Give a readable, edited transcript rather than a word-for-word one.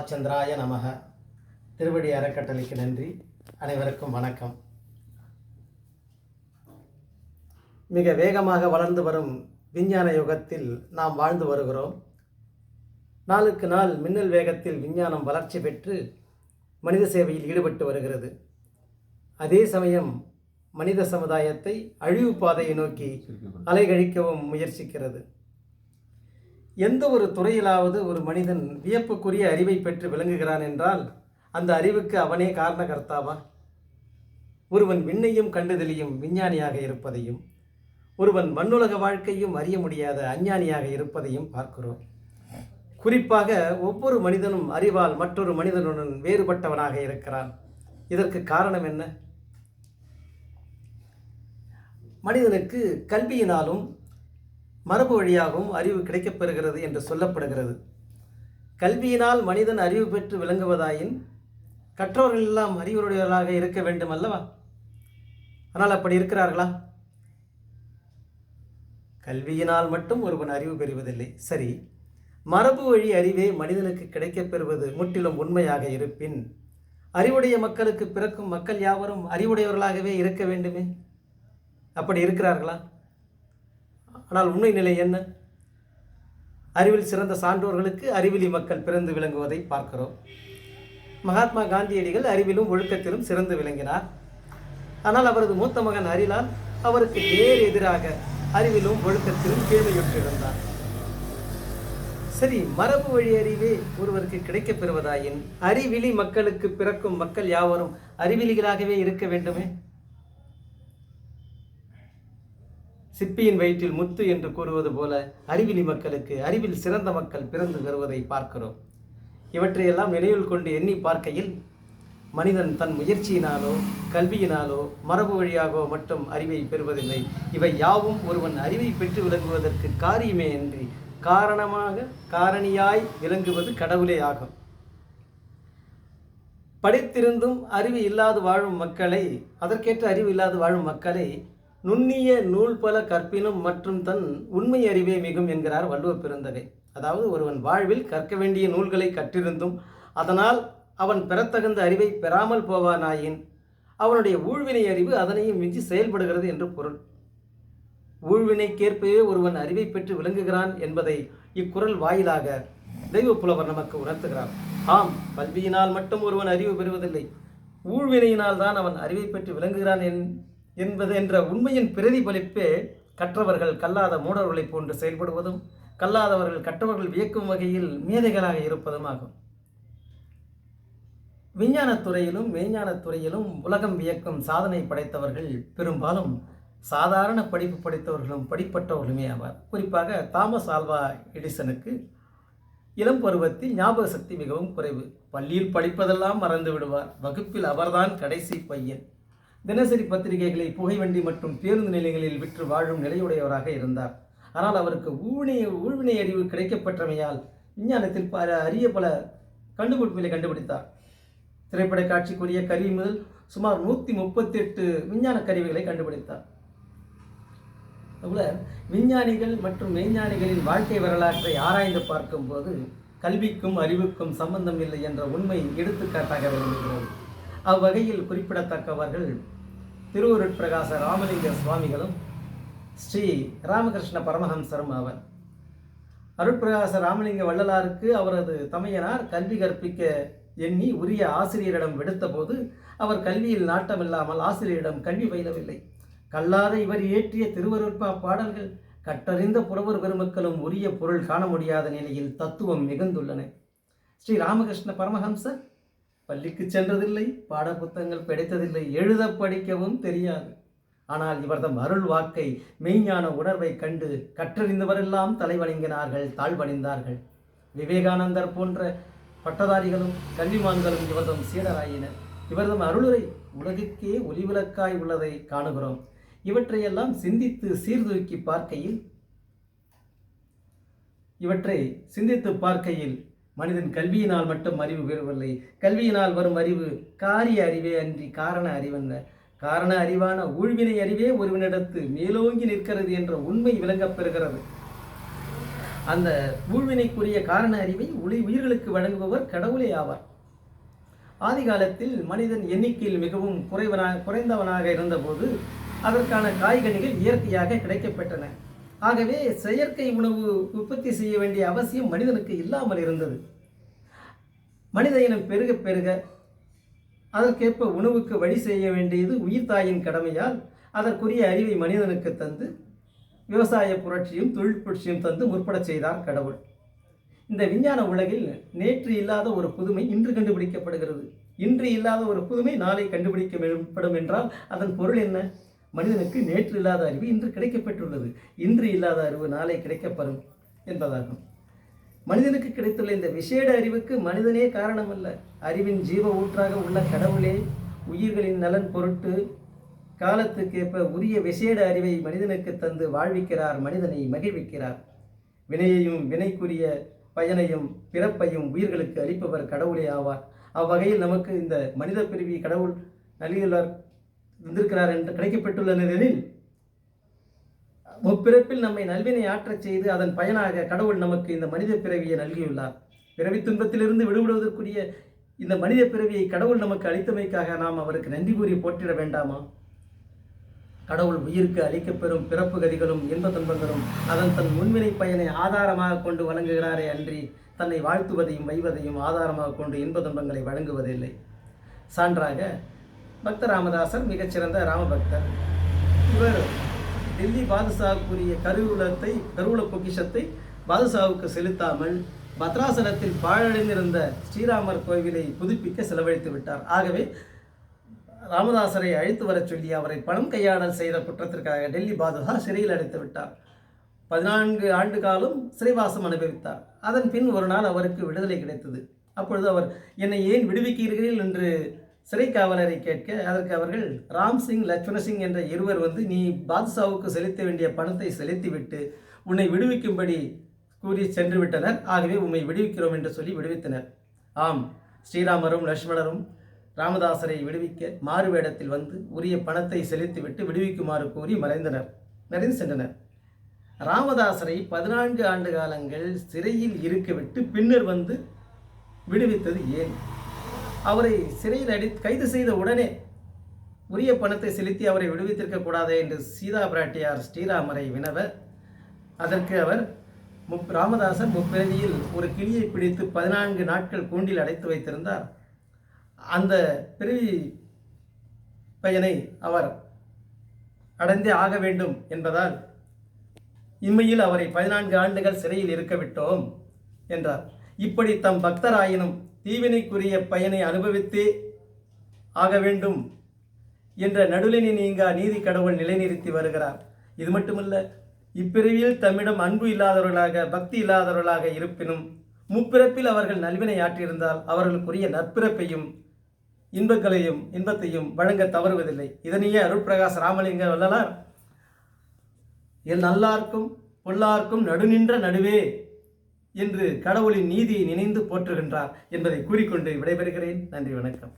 பாலச்சந்திராய நமக. திருவடி அறக்கட்டளைக்கு நன்றி. அனைவருக்கும் வணக்கம். மிக வேகமாக வளர்ந்து வரும் விஞ்ஞான யுகத்தில் நாம் வாழ்ந்து வருகிறோம். நாளுக்கு நாள் மின்னல் வேகத்தில் விஞ்ஞானம் வளர்ச்சி பெற்று மனித சேவையில் ஈடுபட்டு வருகிறது. அதே சமயம் மனித சமுதாயத்தை அழிவு பாதையை நோக்கி அலைகழிக்கவும் முயற்சிக்கிறது. எந்த ஒரு துறையிலாவது ஒரு மனிதன் வியப்புக்குரிய அறிவை பெற்று விளங்குகிறான் என்றால் அந்த அறிவுக்கு அவனே காரணகர்த்தாவா? ஒருவன் விண்ணையும் கண்டுதெளியும் விஞ்ஞானியாக இருப்பதையும், ஒருவன் மண்ணுலக வாழ்க்கையும் அறிய முடியாத அஞ்ஞானியாக இருப்பதையும் பார்க்கிறோம். குறிப்பாக ஒவ்வொரு மனிதனும் அறிவால் மற்றொரு மனிதனுடன் வேறுபட்டவனாக இருக்கிறான். இதற்கு காரணம் என்ன? மனிதனுக்கு கல்வியினாலும் மரபு வழியாகவும் அறிவு கிடைக்கப்பெறுகிறது என்று சொல்லப்படுகிறது. கல்வியினால் மனிதன் அறிவு பெற்று விளங்குவதாயின் கற்றவர்கள் எல்லாம் அறிவுடையவர்களாக இருக்க வேண்டும் அல்லவா? ஆனால் அப்படி இருக்கிறார்களா? கல்வியினால் மட்டும் ஒருவன் அறிவு பெறுவதில்லை. சரி, மரபு வழி அறிவே மனிதனுக்கு கிடைக்கப்பெறுவது முற்றிலும் உண்மையாக இருப்பின் அறிவுடைய மக்களுக்கு பிறக்கும் மக்கள் யாவரும் அறிவுடையவர்களாகவே இருக்க வேண்டுமே. அப்படி இருக்கிறார்களா? ஆனால் உண்மை நிலை என்ன? அறிவில் சிறந்த சான்றோர்களுக்கு அறிவிலி மக்கள் பிறந்து விளங்குவதை பார்க்கிறோம். மகாத்மா காந்தியடிகள் அறிவிலும் ஒழுக்கத்திலும் சிறந்து விளங்கினார். ஆனால் அவரது மூத்த மகன் ஹரிலால் அவருக்கு நேர் எதிராக அறிவிலும் ஒழுக்கத்திலும் கீழ்மையுற்றிருந்தார். சரி, மரபு வழி அறிவே ஒருவருக்கு கிடைக்கப் பெறுவதாயின் அறிவிலி மக்களுக்கு பிறக்கும் மக்கள் யாவரும் அறிவிலிகளாகவே இருக்க வேண்டுமே. சிப்பியின் வயிற்றில் முத்து என்று கூறுவது போல அறிவிலி மக்களுக்கு அறிவில் சிறந்த மக்கள் பிறந்து வருவதை பார்க்கிறோம். இவற்றையெல்லாம் நினைவில் கொண்டு எண்ணி பார்க்கையில் மனிதன் தன் முயற்சியினாலோ கல்வியினாலோ மரபு வழியாகவோ மட்டும் அறிவை பெறுவதில்லை. இவை யாவும் ஒருவன் அறிவை பெற்று விளங்குவதற்கு காரியமே அன்றி காரணியாய் விளங்குவது கடவுளே ஆகும். படித்திருந்தும் அறிவு இல்லாது வாழும் மக்களை, அதற்கேற்ற அறிவு இல்லாது வாழும் மக்களை நுண்ணிய நூல் பல கற்பினும் மற்றும் தன் உண்மை அறிவே மிகும் என்கிறார் வள்ளுவ பெருந்தகை. அதாவது ஒருவன் வாழ்வில் கற்க வேண்டிய நூல்களை கற்றிருந்தும் அதனால் அவன் பெறத்தகுந்த அறிவை பெறாமல் போவானாயின் அவனுடைய ஊழ்வினை அறிவு அதனையும் மிஞ்சி செயல்படுகிறது என்று பொருள். ஊழ்வினைக்கேற்பவே ஒருவன் அறிவை பெற்று விளங்குகிறான் என்பதை இக்குறள் வாயிலாக தெய்வ புலவர் நமக்கு உணர்த்துகிறார். ஆம், கல்வியினால் மட்டும் ஒருவன் அறிவு பெறுவதில்லை, ஊழ்வினையினால் தான் அவன் அறிவை பெற்று விளங்குகிறான் என்பது என்ற உண்மையின் பிரதிபலிப்பே கற்றவர்கள் கல்லாத மூடர்களைப் போன்று செயல்படுவதும் கல்லாதவர்கள் கற்றவர்கள் வியக்கும் வகையில் மேதைகளாக இருப்பதும் ஆகும். விஞ்ஞானத்துறையிலும் மெய்ஞானத்துறையிலும் உலகம் வியக்கும் சாதனை படைத்தவர்கள் பெரும்பாலும் சாதாரண படிப்பு படித்தவர்களும் படிப்பட்டவர்களுமே ஆவார். குறிப்பாக தாமஸ் ஆல்வா எடிசனுக்கு இளம் பருவத்தில் ஞாபக சக்தி மிகவும் குறைவு. பள்ளியில் படிப்பதெல்லாம் மறந்து விடுவார். வகுப்பில் அவர்தான் கடைசி பையன். தினசரி பத்திரிகைகளை புகைவண்டி மற்றும் பேருந்து நிலையங்களில் விற்று வாழும் நிலையுடையவராக இருந்தார். ஆனால் அவருக்கு ஊழ்வினை அறிவு கிடைக்கப்பட்டமையால் விஞ்ஞானத்தில் அரிய பல கண்டுபிடிப்புகளை கண்டுபிடித்தார். திரைப்பட காட்சிக்குரிய கருவி முதல் சுமார் 138 விஞ்ஞான கருவிகளை கண்டுபிடித்தார். அதுபோல விஞ்ஞானிகள் மற்றும் மெய்ஞானிகளின் வாழ்க்கை வரலாற்றை ஆராய்ந்து பார்க்கும்போது கல்விக்கும் அறிவுக்கும் சம்பந்தம் இல்லை என்ற உண்மை எடுத்துக்காட்டாக விளங்குகிறது. அவ்வகையில் குறிப்பிடத்தக்கவர்கள் திருவருட்பிரகாச ராமலிங்க சுவாமிகளும் ஸ்ரீ ராமகிருஷ்ண பரமஹம்சரும் ஆவர். அருட்பிரகாச ராமலிங்க வள்ளலாருக்கு அவரது தமையனார் கல்வி கற்பிக்க எண்ணி உரிய ஆசிரியரிடம் விடுத்த போது அவர் கல்வியில் நாட்டமில்லாமல் ஆசிரியரிடம் கல்வி பயிலவில்லை. கல்லாத இவர் இயற்றிய திருவருட்பா பாடல்கள் கற்றறிந்த புலவர் பெருமக்களும் உரிய பொருள் காண முடியாத நிலையில் தத்துவம் மிகுந்துள்ளன. ஸ்ரீ ராமகிருஷ்ண பரமஹம்சர் பள்ளிக்கு சென்றதில்லை, பாட புத்தகங்கள் படித்ததில்லை, எழுத படிக்கவும் தெரியாது. ஆனால் இவர்தம் அருள் வாக்கை மெய்ஞான உணர்வை கண்டு கற்றறிந்தவரெல்லாம் தலைவணங்கினார்கள், தாழ்வணிந்தார்கள். விவேகானந்தர் போன்ற பட்டதாரிகளும் கல்விமான்களும் இவர்தம் சீடராயினர். இவர்தம் அருளுரை உலகுக்கே ஒளிவிளக்காய் உள்ளதை காணுகிறோம். இவற்றை சிந்தித்து பார்க்கையில் மனிதன் கல்வியினால் மட்டும் அறிவு பெறவில்லை. கல்வியினால் வரும் அறிவு காரிய அறிவே அன்றி காரண அறிவல்ல. காரண அறிவான ஊழ்வினை அறிவே ஒருவனிடத்து மேலோங்கி நிற்கிறது என்ற உண்மை விளங்கப் பெறுகிறது. அந்த ஊழ்வினைக்குரிய காரண அறிவை உயிர்களுக்கு வழங்குபவர் கடவுளே ஆவார். ஆதி காலத்தில் மனிதன் எண்ணிக்கையில் மிகவும் குறைந்தவனாக இருந்தபோது அதற்கான காய்கனிகள் இயற்கையாக கிடைக்கப்பெற்றன. ஆகவே செயற்கை உணவு உற்பத்தி செய்ய வேண்டிய அவசியம் மனிதனுக்கு இல்லாமல் இருந்தது. மனித இனம் பெருக பெருக அதற்கேற்ப உணவுக்கு வழி செய்ய வேண்டியது உயிர்த்தாயின் கடமையால் அதற்குரிய அறிவை மனிதனுக்கு தந்து விவசாய புரட்சியும் தொழில் புரட்சியும் தந்து முற்பட செய்தார் கடவுள். இந்த விஞ்ஞான உலகில் நேற்று இல்லாத ஒரு புதுமை இன்று கண்டுபிடிக்கப்படுகிறது. இன்று இல்லாத ஒரு புதுமை நாளை கண்டுபிடிக்கப்படும் என்றால் அதன் பொருள் என்ன? மனிதனுக்கு நேற்று இல்லாத அறிவு இன்று கிடைக்கப்பெற்றுள்ளது, இன்று இல்லாத அறிவு நாளை கிடைக்கப்பெறும் என்பதாகும். மனிதனுக்கு கிடைத்துள்ள இந்த விசேட அறிவுக்கு மனிதனே காரணமல்ல. அறிவின் ஜீவ ஊற்றாக உள்ள கடவுளே உயிர்களின் நலன் பொருட்டு காலத்துக்கேற்ப உரிய விசேட அறிவை மனிதனுக்கு தந்து வாழ்விக்கிறார், மனிதனை மகிழ்விக்கிறார். வினையையும் வினைக்குரிய பயனையும் பிறப்பையும் உயிர்களுக்கு அளிப்பவர் கடவுளே ஆவார். அவ்வகையில் நமக்கு இந்த மனித பிறவி கடவுள் நல்கியுள்ளார் வந்திருக்கிறார் என்று கிடைக்கப்பட்டுள்ள நிலையில் முப்பிறப்பில் நம்மை நல்வினை ஆற்றச் செய்து அதன் பயனாக கடவுள் நமக்கு இந்த மனித பிறவியை நல்கியுள்ளார். பிறவி துன்பத்திலிருந்து விடுபடுவதற்குரிய இந்த மனித பிறவியை கடவுள் நமக்கு அளித்தமைக்காக நாம் அவருக்கு நன்றி கூறி போற்றிட வேண்டாமா? கடவுள் உயிருக்கு அளிக்கப்பெறும் பிறப்பு கதிகளும் இன்ப துன்பங்களும் அதன் தன் முன்வினை பயனை ஆதாரமாக கொண்டு வழங்குகிறாரே அன்றி தன்னை வாழ்த்துவதையும் வைவதையும் ஆதாரமாக கொண்டு இன்ப துன்பங்களை வழங்குவதில்லை. சான்றாக பக்த ராமதாசர் மிகச்சிறந்த ராமபக்தர். இவர் டெல்லி பாதுஷாவுக்குரிய கருவூல பொக்கிஷத்தை பாதுஷாவுக்கு செலுத்தாமல் பத்ராசலத்தில் பாழடைந்திருந்த ஸ்ரீராமர் கோவிலை புதுப்பிக்க செலவழித்து விட்டார். ஆகவே ராமதாசரை அழைத்து வரச் சொல்லி அவரை பணம் கையாடல் செய்த குற்றத்திற்காக டெல்லி பாதுஷா சிறையில் அடைத்து விட்டார். 14 ஆண்டு காலம் சிறைவாசம் அனுபவித்தார். அதன் பின் ஒரு நாள் அவருக்கு விடுதலை கிடைத்தது. அப்பொழுது அவர், என்னை ஏன் விடுவிக்கிறீர்கள் என்று சிறை காவலரை கேட்க, அதற்கு அவர்கள் ராம்சிங் லட்சுமணசிங் என்ற இருவர் நீ பாதுஷாவுக்கு செலுத்த வேண்டிய பணத்தை செலுத்திவிட்டு உன்னை விடுவிக்கும்படி கூறி சென்று விட்டனர். ஆகவே உம்மை விடுவிக்கிறோம் என்று சொல்லி விடுவித்தனர். ஆம், ஸ்ரீராமரும் லட்சுமணரும் ராமதாசரை விடுவிக்க மாறு வேடத்தில் உரிய பணத்தை செலுத்திவிட்டு விடுவிக்குமாறு கூறி மறைந்து சென்றனர். ராமதாசரை 14 ஆண்டு காலங்கள் சிறையில் இருக்கவிட்டு பின்னர் விடுவித்தது ஏன்? அவரை சிறையில் கைது செய்த உடனே உரிய பணத்தை செலுத்தி அவரை விடுவித்திருக்க கூடாதே என்று சீதா பிராட்டியார் ஸ்ரீராமரை வினவ, அதற்கு அவர் ராமதாசர் முப்பிறவியில் ஒரு கிளியை பிடித்து 14 நாட்கள் கூண்டில் அடைத்து வைத்திருந்தார். அந்த பிறவி பயனை அவர் அடைந்தே ஆக வேண்டும் என்பதால் இம்மையில் அவரை 14 ஆண்டுகள் சிறையில் இருக்க விட்டோம் என்றார். இப்படி தம் பக்தராயினும் தீவினைக்குரிய பயனை அனுபவித்தே ஆக வேண்டும் என்ற நடுநிலை நீங்கா நீதி கடவுள் நிலைநிறுத்தி வருகிறார். இது மட்டுமல்ல, இப்பிறவியில் தம்மிடம் அன்பு இல்லாதவர்களாக பக்தி இல்லாதவர்களாக இருப்பினும் முப்பிறப்பில் அவர்கள் நல்வினை ஆற்றியிருந்தால் அவர்களுக்குரிய நற்பிறப்பையும் இன்பத்தையும் வழங்க தவறுவதில்லை. இதனையே அருட்பிரகாச ராமலிங்க வள்ளலார் நல்லார்க்கும் பொல்லார்க்கும் நடுநின்ற நடுவே என்று கடவுளின் நீதியை நினைந்து போற்றுகின்றார் என்பதை கூறிக்கொண்டு விடைபெறுகிறேன். நன்றி, வணக்கம்.